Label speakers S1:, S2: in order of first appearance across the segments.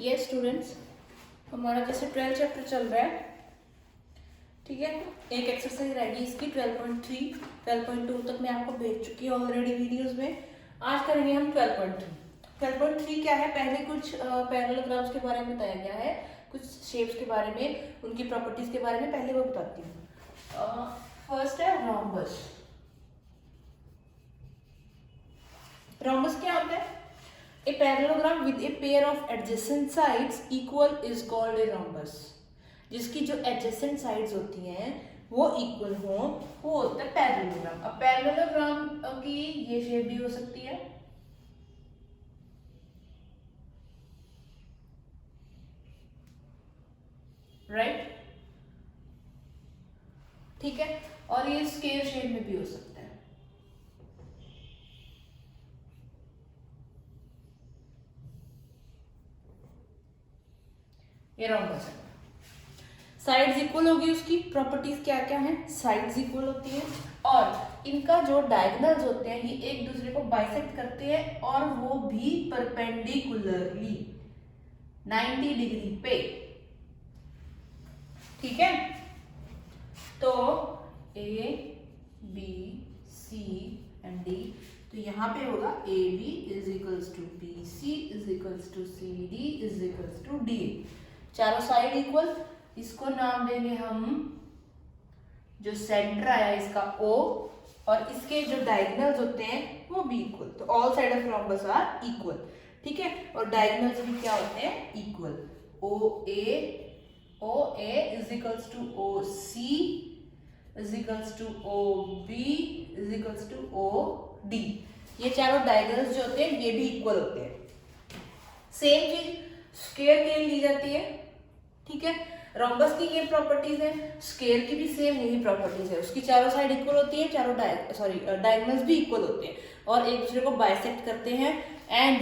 S1: ये स्टूडेंट्स हमारा जैसे 12 चैप्टर चल रहा है, ठीक है। एक एक्सरसाइज रहेगी इसकी 12.3 12.2 तक मैं आपको भेज चुकी हूँ ऑलरेडी वीडियोस में। आज करेंगे हम 12.3। 12.3 क्या है, पहले कुछ पैरेललोग्राम्स के बारे में बताया गया है, कुछ शेप्स के बारे में, उनकी प्रॉपर्टीज के बारे में पहले वो बताती हूँ। फर्स्ट है रोम्बस। रोम्बस क्या होता है? A parallelogram with a pair of adjacent sides equal is called a rhombus. जिसकी जो adjacent sides होती हैं वो equal हो, वो होता है पैरेललोग्राम। अब पैरेललोग्राम की ये शेप भी हो सकती है, राइट, ठीक है, और ये स्क्वायर शेप में भी हो सकता है। ये रोम्बस है। साइड्स इक्वल होगी, उसकी प्रॉपर्टीज क्या क्या है? साइड्स इक्वल होती है और इनका जो डायगोनल्स होते हैं ये एक दूसरे को बाइसेक्ट करते हैं और वो भी परपेंडिकुलरली 90 डिग्री पे, ठीक है। तो A B C and D, तो यहाँ पे होगा A B is equals to B C is equals to C D is equals to D. चारों साइड इक्वल, इसको नाम देंगे हम, जो सेंटर आया इसका O और इसके जो डायगोनल्स होते हैं वो भी इक्वल। तो all side of rhombus are equal, ठीक है। और डायगोनल्स भी क्या होते हैं? Equal. O A is equals to O C is equals to O B is equals to O D. ये चारों डायगोनल्स जो होते हैं ये भी इक्वल होते हैं। सेम चीज स्क्वायर के लिए ली जाती है, ठीक है। रोम्बस की ये प्रॉपर्टीज है, स्क्वायर की भी सेम यही प्रॉपर्टीज है। उसकी चारों साइड इक्वल होती है, चारों डायगोनल्स भी इक्वल होते हैं और एक दूसरे को बाइसेक्ट करते हैं एंड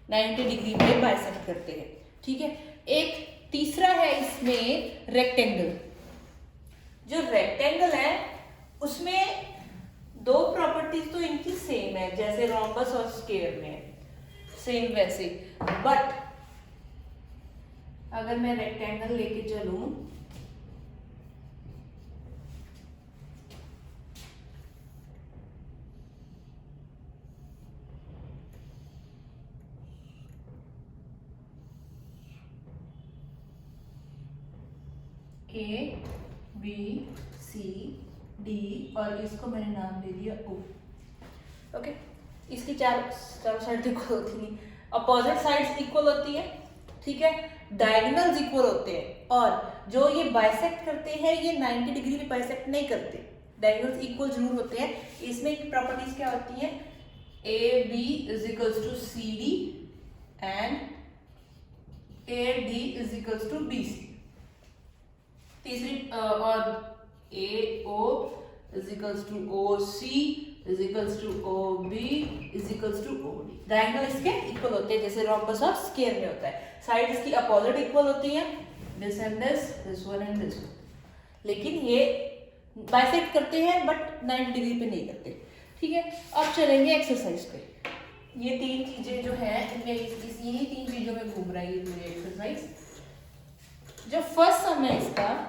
S1: 90 डिग्री पे बाइसेक्ट करते हैं, ठीक है। एक तीसरा है इसमें रेक्टेंगल। जो रेक्टेंगल है उसमें दो प्रॉपर्टीज तो इनकी सेम है, जैसे रोम्बस और स्क्वायर में सेम वैसे, बट अगर मैं रेक्टेंगल लेके चलूं ए बी सी डी और इसको मैंने नाम दे दिया O, ओके। इसकी चारों साइड इक्वल होती नहीं, अपोजिट साइड्स इक्वल होती है, ठीक है। डायगोनल्स इक्वल होते हैं और जो ये बाइसेक्ट करते हैं ये 90 डिग्री में बाइसेक्ट नहीं करते, डायगोनल्स इक्वल जरूर होते हैं। इसमें प्रॉपर्टीज क्या होती हैं? A B is equals to C D and A D is equals to B C. तीसरी और A O is equals to O C is equals to O B is equals to O D. Diagonal इसके equal होते हैं जैसे rhombus और square में होता है। साइड इसकी अपोजिट इक्वल होती हैं, this and this one and this one, लेकिन ये बाइसेक्ट करते हैं बट 90 डिग्री पे नहीं करते, ठीक है। अब चलेंगे एक्सरसाइज पे। ये तीन चीजें जो हैं इनमें यही तीन चीजों में घूम रहा है ये पूरी एक्सरसाइज। जो फर्स्ट सम है इसका,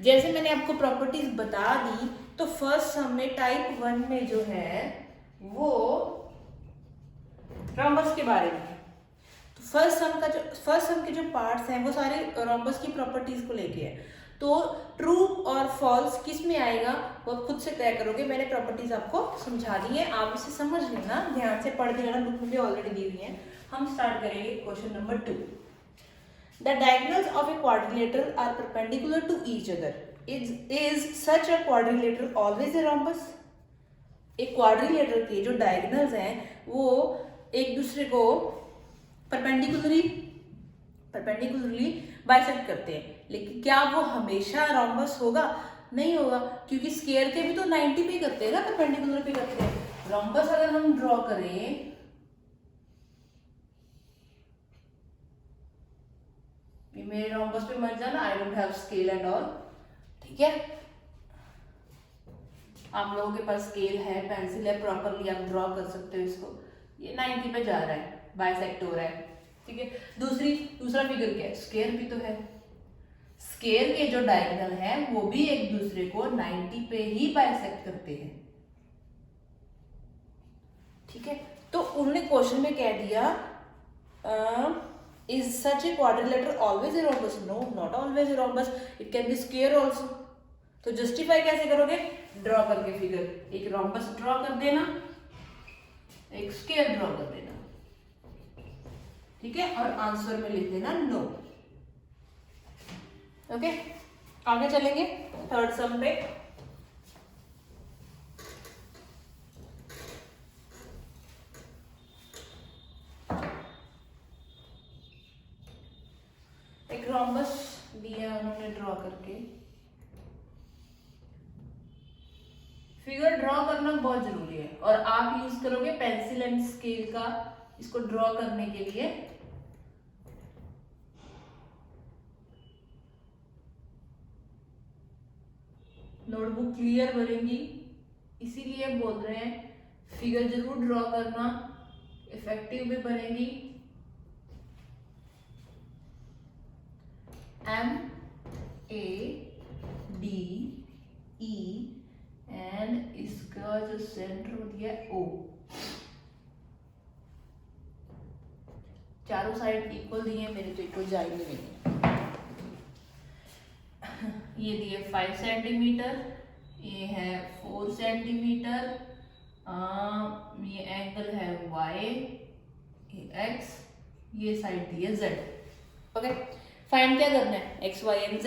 S1: जैसे मैंने आपको प्रॉपर्टीज बता दी, तो फर्स्ट सम में टाइप 1 में जो है वो रोम्बस के बारे में। तो फर्स्ट सम के जो पार्ट्स हैं वो सारे रोम्बस की प्रॉपर्टीज को लेके है। तो ट्रू और फॉल्स किस में आएगा वो खुद से तय करोगे। मैंने प्रॉपर्टीज आपको समझा दी है, आप इसे समझ लेना, ध्यान से पढ़ लेना, बुक में भी ऑलरेडी दी हुई है। हम स्टार्ट करेंगे question number 2। The diagonals of a quadrilateral are perpendicular to each other. Is such a quadrilateral always a rhombus? एक क्वाड्रिलेटरल के जो डायगोनल्स हैं वो एक दूसरे को परपेंडिकुलरली बाइसेक्ट करते हैं, लेकिन क्या वो हमेशा रोम्बस होगा? नहीं होगा, क्योंकि स्क्वायर के भी तो 90 पे करते हैं ना, परपेंडिकुलर पे करते हैं। रोम्बस अगर हम ड्रॉ करें, मेरे रोम्बस पे मत जाना, I don't have scale and all, ठीक है। आप लोगों के पास स्केल है, पेंसिल है, प्रॉपरली आप ड्रॉ कर सकते हो इसको। ये 90 पे जा रहा है, बाइसेक्ट हो रहा है, ठीक है। दूसरा फिगर क्या है, स्क्वायर भी तो है। स्क्वायर के जो डायगोनल है वो भी एक दूसरे को 90 पे ही बाइसेक्ट करते हैं, ठीक है। तो उन्होंने क्वेश्चन में कह दिया is such a quadrilateral always a rhombus, no not always a rhombus, it can be square also. तो जस्टिफाई कैसे करोगे, ड्रॉ करके फिगर, एक रोम्बस ड्रॉ कर देना, एक स्क्वायर ड्रॉ कर देना, ठीक है, और आंसर में लिख देना नो। ओके, आगे चलेंगे थर्ड सम पे। एक रोम्बस दिया उन्होंने ड्रॉ करके, फिगर ड्रॉ करना बहुत जरूरी है और आप यूज करोगे पेंसिल एंड स्केल का इसको ड्रॉ करने के लिए। नोटबुक क्लियर बनेगी, इसीलिए बोल रहे हैं फिगर जरूर ड्रॉ करना, इफेक्टिव भी बनेगी। M A D E and इसका जो सेंटर हो दिया O, चारों साइड इक्वल दिए, मेरे तो इक्वल जा ही नहीं रही। ये दिए 5 सेंटीमीटर, ये है 4 सेंटीमीटर, ये एंगल है Y, ये X, ये साइड दी है Z। ओके, फाइंड क्या करना है, X, Y एंड Z,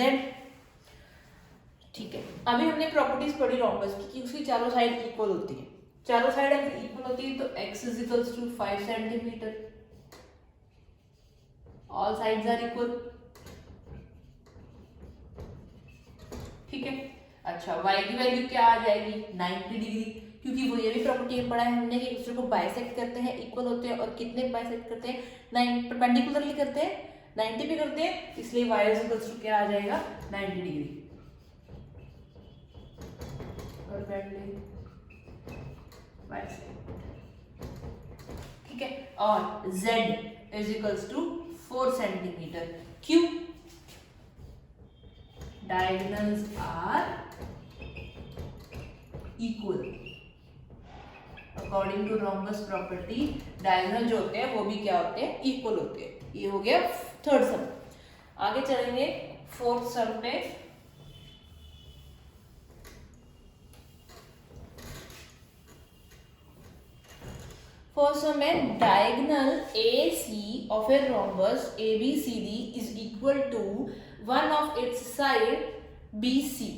S1: ठीक है। अभी हमने प्रॉपर्टीज पढ़ी रोम्बस की कि उसकी चारों साइड इक्वल होती है, चारों साइड अगर इक्वल होती है तो x is equals to 5 centimetre, all sides are equal, ठीक है। अच्छा, y की वैल्यू क्या आ जाएगी, 90 डिग्री, क्योंकि वो ये भी प्रॉपर्टी में पढ़ा है हमने कि एक दूसरे को बाइसेक्ट करते हैं, इक्वल होते हैं, और कितने बाइसेक्ट करते हैं, 9 परपेंडिकुलरली करते हैं, 90 पे करते हैं, इसलिए y इज इक्वल्स टू क्या आ जाएगा, 90 डिग्री ठीक है। और z is equals to 4 centimetre, क्यों, diagonals are equal, according to rhombus property diagonal जो होते हैं वो भी क्या होते हैं, इक्वल होते हैं। ये हो गया थर्ड सम। आगे चलेंगे फोर्थ सम पे। फर्स्ट सम है diagonal AC of a rhombus ABCD is equal to one of its side BC.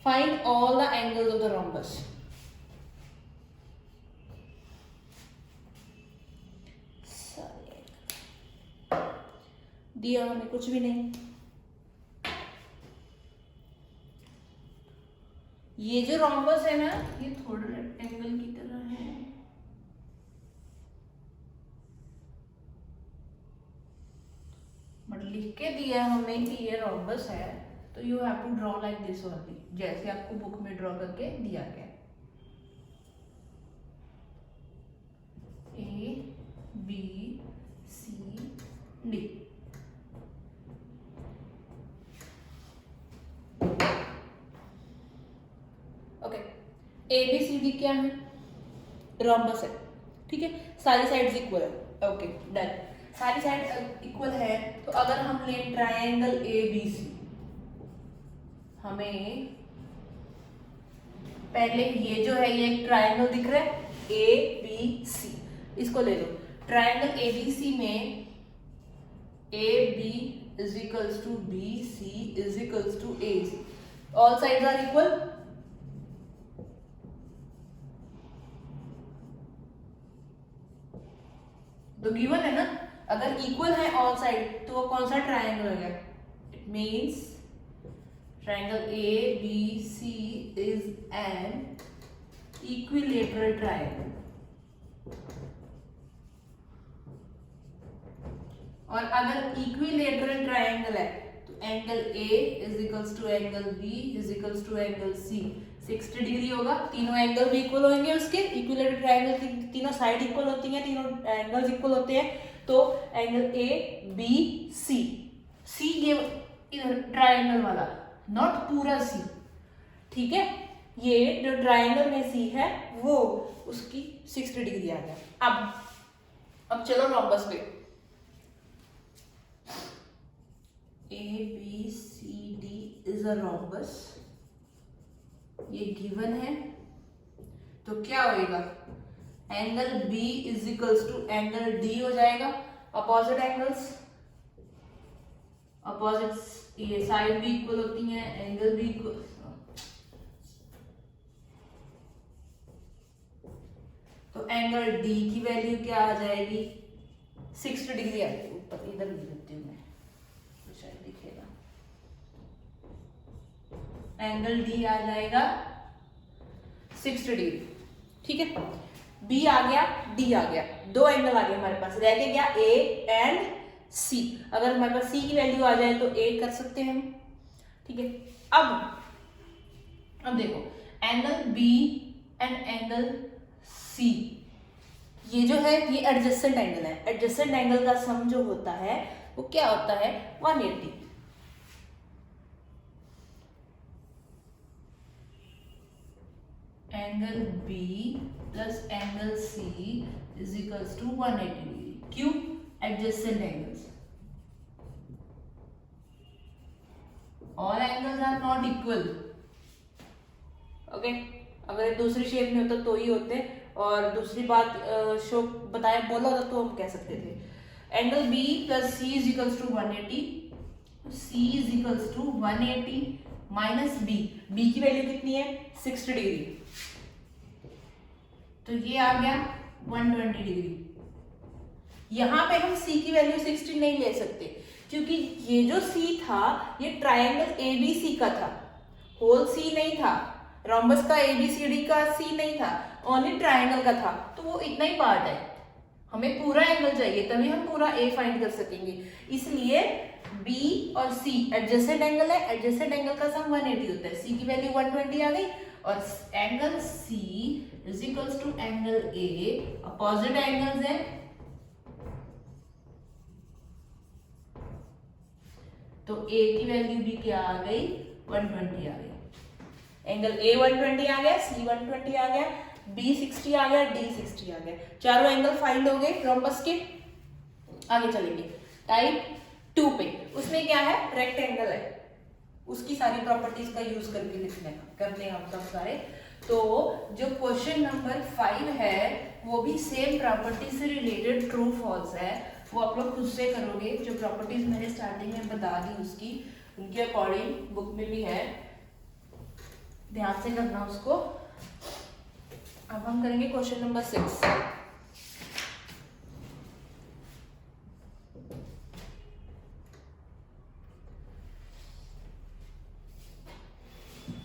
S1: Find all the angles of the rhombus. दिया हमें कुछ भी नहीं, ये जो रोम्बस है ना ये थोड़ा रेक्टेंगल की तरह है, बट लिख के दिया हमें कि ये रोम्बस है, तो you have to draw like this only, जैसे आपको बुक में ड्रॉ करके दिया गया, A B C D। Okay, ABCD क्या है, रोम्बस है, ठीक है, सारी साइड्स इक्वल है। ओके डन, सारी साइड इक्वल है, तो अगर हम लें ट्रायंगल ABC, हमें पहले ये जो है ये एक ट्रायंगल दिख रहा है ABC, इसको ले लो। ट्रायंगल ABC में AB is equals to BC is equals to AC, all sides are equal, तो गिवन है ना, अगर इक्वल है ऑल साइड तो वो कौन सा ट्रायंगल हो गया, it means triangle ABC is an equilateral triangle, और अगर इक्विलेटरल ट्रायंगल है तो angle A is equals to angle B is equals to angle C, 60 degree होगा, तीनों एंगल भी इक्वल होंगे उसके, इक्विलेटरल ट्रायंगल की तीनों साइड इक्वल होती हैं, तीनों एंगल्स इक्वल होते हैं, तो एंगल ए बी सी, सी ये इधर ट्रायंगल वाला, नॉट पूरा सी, ठीक है, ये जो ट्रायंगल में सी है वो उसकी 60 डिग्री आ गया। अब चलो रोम्बस पे, A B C D is a rhombus, ये गिवन है, तो क्या होएगा, angle B is equals to angle D हो जाएगा, अपोजिट एंगल्स, अपोजिट ये साइड भी इक्वल होती हैं, एंगल भी इक्वल, तो एंगल डी की वैल्यू क्या आ जाएगी, 60 डिग्री आ जाएगी, ऊपर इधर लिख देती हूँ मैं तो शायद दिखेगा, एंगल डी आ जाएगा 60 डिग्री, ठीक है, बी आ गया, डी आ गया, दो एंगल आ गए हमारे पास, रह के गया ए एंड सी, अगर हमारे पास सी की वैल्यू आ जाए तो ए कर सकते हैं हम, ठीक है। अब देखो angle B and angle C, ये जो है ये एडजेसेंट एंगल है, एडजेसेंट एंगल का सम जो होता है वो क्या होता है 180, angle B plus angle C is equals to 180 degree, क्यों, adjacent angles, all angles are not equal, okay, अगर दूसरी शेप में होता तो ही होते, और दूसरी बात शो बताया बोला होता तो हम कह सकते थे, angle B plus C is equals to 180, C is equals to 180 minus B, B की वैल्यू कितनी है 60 डिग्री, तो ये आ गया 120 डिग्री, यहां पे हम सी की वैल्यू 60 नहीं ले सकते, क्योंकि ये जो सी था ये ट्रायंगल एबीसी का था, होल सी नहीं था, रोम्बस का एबीसीडी का सी नहीं था, ओनली ट्रायंगल का था, तो वो इतना ही पार्ट है, हमें पूरा एंगल चाहिए तभी हम पूरा ए फाइंड कर सकेंगे, इसलिए बी और सी एडजेसेंट एंगल है, एडजेसेंट एंगल का सम 180 होता है, सी की वैल्यू 120 आ गई, और angle C is equals to angle A, opposite angles है, तो ए की वैल्यू भी क्या आ गई 120 आ गई, एंगल ए 120 आ गया, सी 120 आ गया, बी 60 आ गया, डी 60 आ गया, चारों एंगल फाइंड हो गए रोम्बस के। आगे चलेंगे टाइप 2 पे, उसमें क्या है रेक्टेंगल है, उसकी सारी प्रॉपर्टीज का यूज करके लिखने करते हैं हम सब सारे, तो जो क्वेश्चन नंबर 5 है वो भी सेम प्रॉपर्टी से रिलेटेड ट्रू फॉल्स है, वो आप लोग खुद से करोगे, जो प्रॉपर्टीज मैंने स्टार्टिंग में बता दी उसकी उनके अकॉर्डिंग बुक में भी है, ध्यान से करना उसको। अब हम करेंगे question number 6।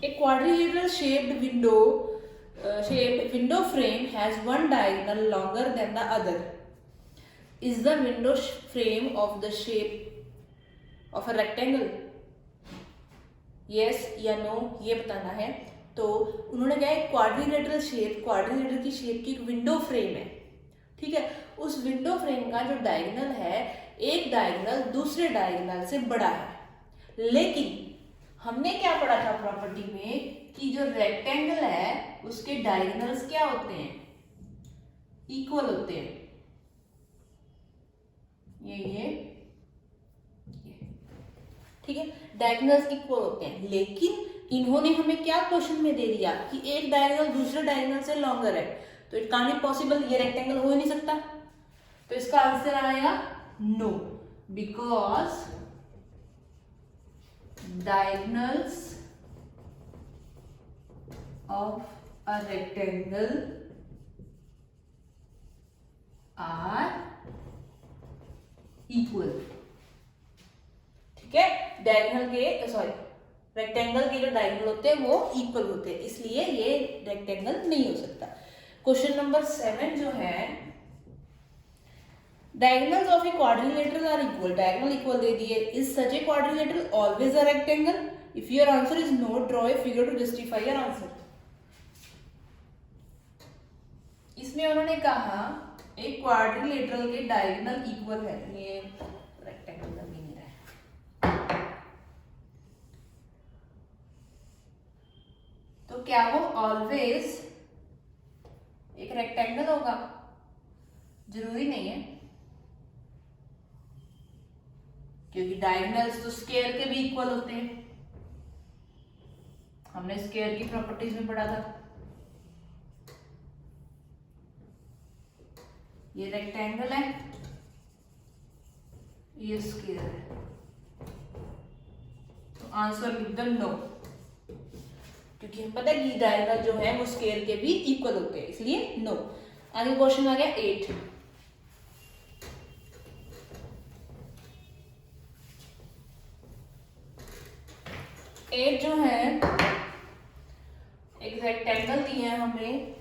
S1: A quadrilateral shaped window frame has one diagonal longer than the other. Is the window frame of the shape of a rectangle? Yes या no ये बताना है। तो उन्होंने क्या है, क्वाड्रिलेटरल शेप, क्वाड्रिलेटर की शेप की एक विंडो फ्रेम है, ठीक है, उस विंडो फ्रेम का जो डायगोनल है, एक डायगोनल दूसरे डायगोनल से बड़ा है, लेकिन हमने क्या पढ़ा था प्रॉपर्टी में कि जो रेक्टेंगल है उसके डायगोनल्स क्या होते हैं, इक्वल होते हैं, ये ठीक है, डायगोनल्स इक्वल होते हैं, लेकिन इन्होंने हमें क्या क्वेश्चन में दे दिया कि एक डायगोनल दूसरे डायगोनल से लॉन्गर है, तो इट कांट बी पॉसिबल, ये रेक्टेंगल हो ही नहीं सकता, तो इसका आंसर आएगा no, because diagonals of a rectangle are equal, ठीक है, डायगोनल के सॉरी रेक्टेंगल के जो डायगोनल होते हैं वो इक्वल होते हैं, इसलिए ये रेक्टेंगल नहीं हो सकता। क्वेश्चन नंबर 7 जो है, diagonals of a quadrilateral are equal, diagonal equal दे दिए, is such a quadrilateral always a rectangle? If your answer is no, draw a figure to justify your answer. इसमें उन्होंने कहा एक क्वाड्रिलेटरल के डायगोनल इक्वल है, ये रेक्टेंगल लग ही नहीं रहा है, तो क्या वो ऑलवेज एक रेक्टेंगल होगा? जरूरी नहीं है, क्योंकि डायगोनल्स तो स्क्वायर के भी इक्वल होते हैं, हमने स्क्वायर की प्रॉपर्टीज में पढ़ा था। ये रेक्टेंगल है, ये स्क्वायर है, तो आंसर लिख दो नो, क्योंकि हम पता है कि डायगोनल जो है वो स्क्वायर के भी इक्वल होते हैं, इसलिए नो। आगे क्वेश्चन आ गया 8। जो है एक रेक्टेंगल दिया है हमें,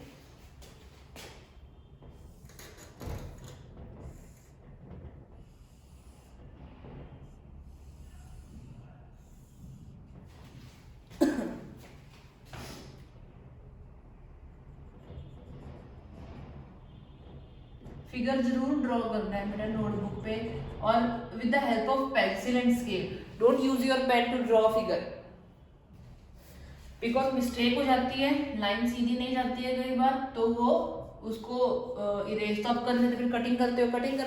S1: फिगर जरूर ड्रॉ करना है मेरा नोटबुक पे, और with the help of pencil and scale. Don't use your pen to draw figure, because mistake हो जाती है, लाइन सीधी नहीं जाती है कई बार, तो वो उसको इरेज तो आप कर देते, फिर कटिंग करते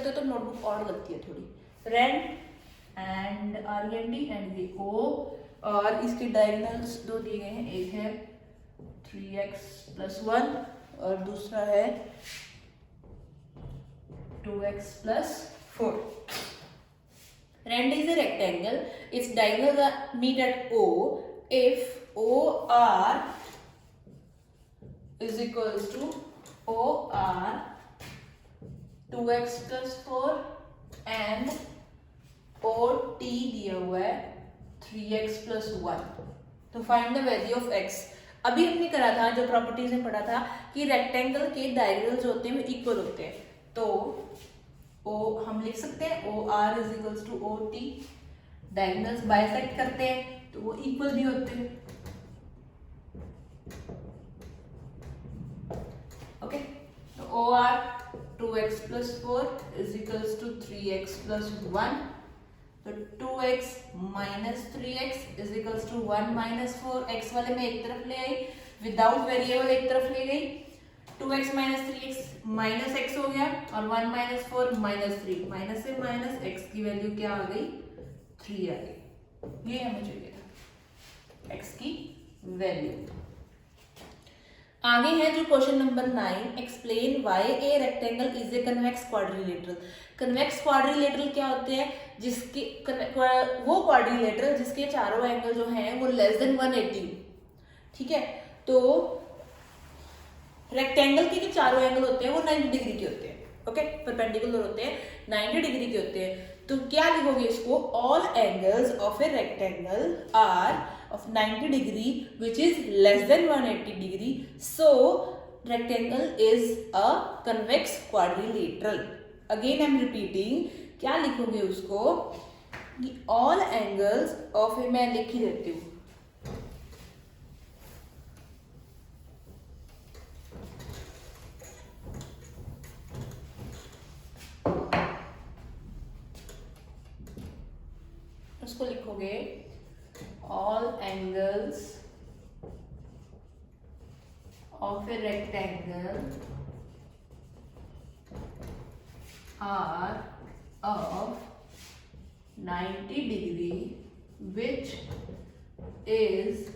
S1: हो तो नोटबुक और लगती है थोड़ी। रेड एंड REND एंड ये O, और इसके डायगोनल्स दो दिए गए हैं, एक है 3x+1 और दूसरा है 2x+4. Rand is a rectangle. Its diagonals meet at O if OR is equals to OR 2x+4 and OT दिया हुआ है 3x+1. तो find the value of x। अभी हमने करा था, जो प्रॉपर्टीज में पढ़ा था कि रेक्टेंगल के डायगोनल्स होते हैं वो इक्वल होते हैं, तो O हम लिख सकते हैं OR is equals to OT, diagonals bisect करते हैं तो वो इक्वल भी होते हैं। ओके, तो OR 2x+4 is equals to 3x+1, तो 2x minus 3x is equals to 1 minus 4, x वाले में एक तरफ ले आई, विदाउट वेरिएबल एक तरफ ले गई, 2x minus 3x minus x हो गया, और 1 माइनस 4 माइनस 3, माइनस से माइनस x की वैल्यू क्या आ गई? 3 आ गई। ये हमें चाहिए था x की वैल्यू। आगे है जो question number 9, explain why a rectangle is a convex quadrilateral. Convex quadrilateral क्या होते हैं? जिसके वो क्वाड्रिलेटरल जिसके चारों एंगल जो हैं वो लेस देन 180, ठीक है। तो रेक्टेंगल के जो चारों एंगल होते हैं वो 90 डिग्री के होते हैं, ओके, परपेंडिकुलर होते हैं, 90 डिग्री के होते हैं। तो क्या लिखोगे इसको? All angles of a rectangle are of 90 degree which is less than 180 degree, so rectangle is a convex quadrilateral. Again I am repeating, क्या लिखोगे उसको? all angles of a, मैं लिख ही देती हूँ, उसको लिखोगे all angles of a rectangle are of 90 degree which is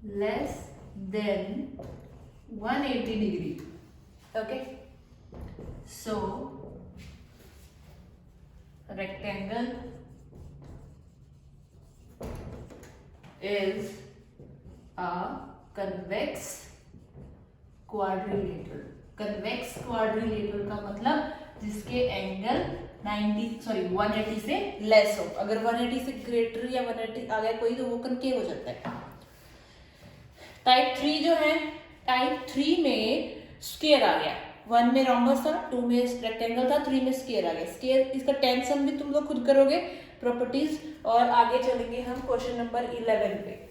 S1: less than 180 degree. Okay, so rectangle is a convex quadrilateral. convex quadrilateral का मतलब जिसके एंगल 180 से लेस हो। अगर 180 से ग्रेटर या 180 आ गया कोई तो वो कनकेव हो जाता है। टाइप 3 जो है, टाइप 3 में स्क्वायर आ गया, 1 में रोम्बस था, 2 में रेक्टेंगल था, 3 में स्क्वायर आ गया। स्क्वायर इसका टेंशन भी तुम लोग खुद करोगे प्रॉपर्टीज, और आगे चलेंगे हम क्वेश्चन नंबर 11 पे।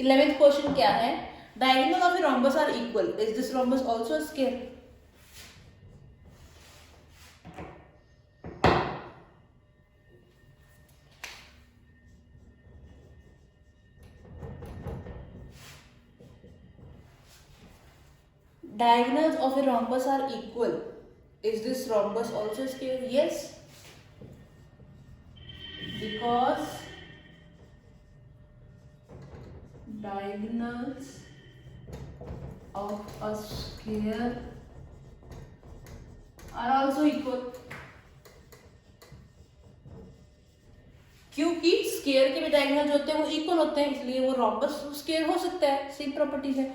S1: 11th क्वेश्चन क्या है, diagonal of a rhombus are equal, is this rhombus also a square? Diagonals of a rhombus are equal. Is this rhombus also square? Yes, because diagonals of a square are also equal. क्योंकि square के भी diagonal जो होते हैं वो equal होते हैं, इसलिए वो rhombus स्क्वायर हो सकता है, सेम प्रॉपर्टीज है।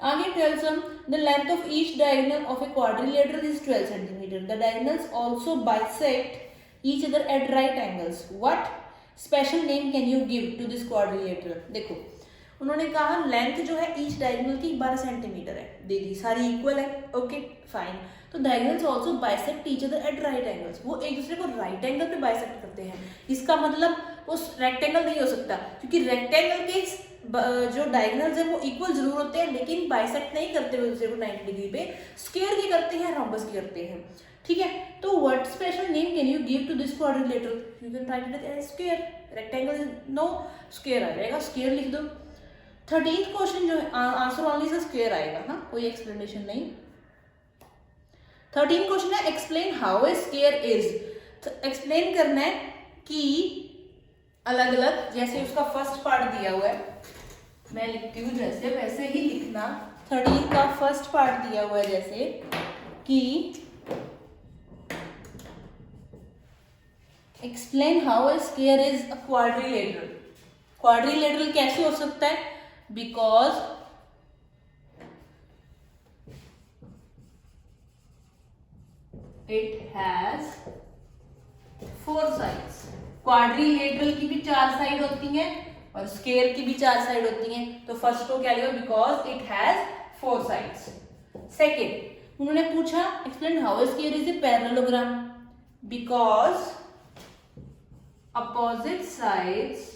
S1: आगे tells them the length of each diagonal of a quadrilateral is 12 cm. The diagonals also bisect each other at right angles. What special name can you give to this quadrilateral? देखो उन्होंने कहा length जो है each diagonal की 12 centimetre है, दे दी, सारी equal है, okay fine. तो diagonals also bisect each other at right angles, वो एक दूसरे को राइट एंगल पे बाइसेक्ट करते हैं। इसका मतलब वो रेक्टेंगल नहीं हो सकता, क्योंकि रेक्टेंगल के जो डायगोनल्स है वो इक्वल जरूर होते हैं, लेकिन बाइसेक्ट नहीं करते हुए दूसरे को 90 डिग्री पे। स्क्वायर की करते हैं, रोम्बस की करते हैं, ठीक है। तो what special name can you give to this quadrilateral? You can write it as square, rectangle no, square आ जाएगा, स्क्वायर लिख दो। 13th क्वेश्चन जो है आंसर ओनली से स्क्वायर आएगा, हाँ कोई एक्सप्लेनेशन नहीं। 13th क्वेश्चन है explain how a square is. तो एक्सप्लेन करना है कि अलग अलग, जैसे उसका फर्स्ट पार्ट दिया हुआ है, मैं लिखती हूँ जैसे वैसे ही लिखना। 13 का फर्स्ट पार्ट दिया हुआ है जैसे कि explain how a square is a quadrilateral. Quadrilateral कैसे हो सकता है? Because it has 4 sides. Quadrilateral की भी 4 साइड होती हैं और स्क्वायर की भी 4 साइड होती हैं। तो फर्स्ट को क्या लिखा? Because it has 4 sides. Second उन्होंने पूछा explain how a square is a parallelogram, because opposite sides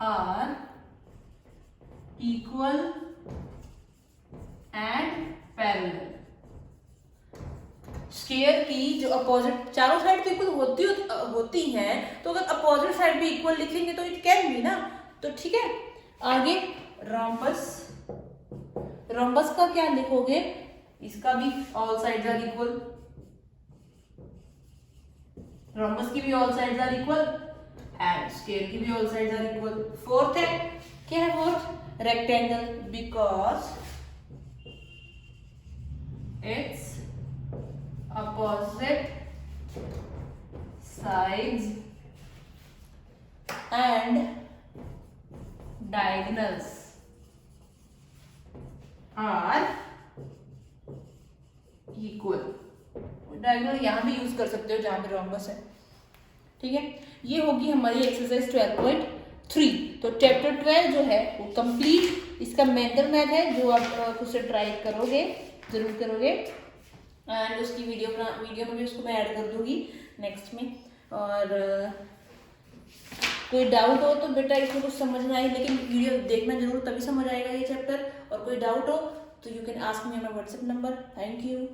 S1: are equal and parallel। Square की जो अपोजिट चारों साइड तो इक्वल होती हैं, तो अगर अपोजिट साइड भी इक्वल लिखेंगे तो इट कैन बी ना, तो ठीक है। आगे रोम्बस, रोम्बस का क्या लिखोगे? इसका भी all sides are equal, rhombus की भी all sides are equal and square की भी all sides are equal. Fourth है क्या है? Fourth rectangle, because it's opposite sides and diagonals are equal। Diagonal यहां भी यूज कर सकते हो जहां पे रोम्बस है, ठीक है। ये होगी हमारी एक्सरसाइज 12.3। तो चैप्टर 12 जो है वो कंप्लीट, इसका मेंटल मैथ है जो आप खुद से ट्राई करोगे, जरूर करोगे, एंड उसकी वीडियो में भी उसको मैं ऐड कर दूंगी नेक्स्ट में। और कोई डाउट हो तो बेटा इसमें कुछ समझ ना आए, लेकिन वीडियो देखना जरूर, तभी समझ आएगा ये चैप्टर। और कोई डाउट हो तो you can ask me on my WhatsApp number. Thank you.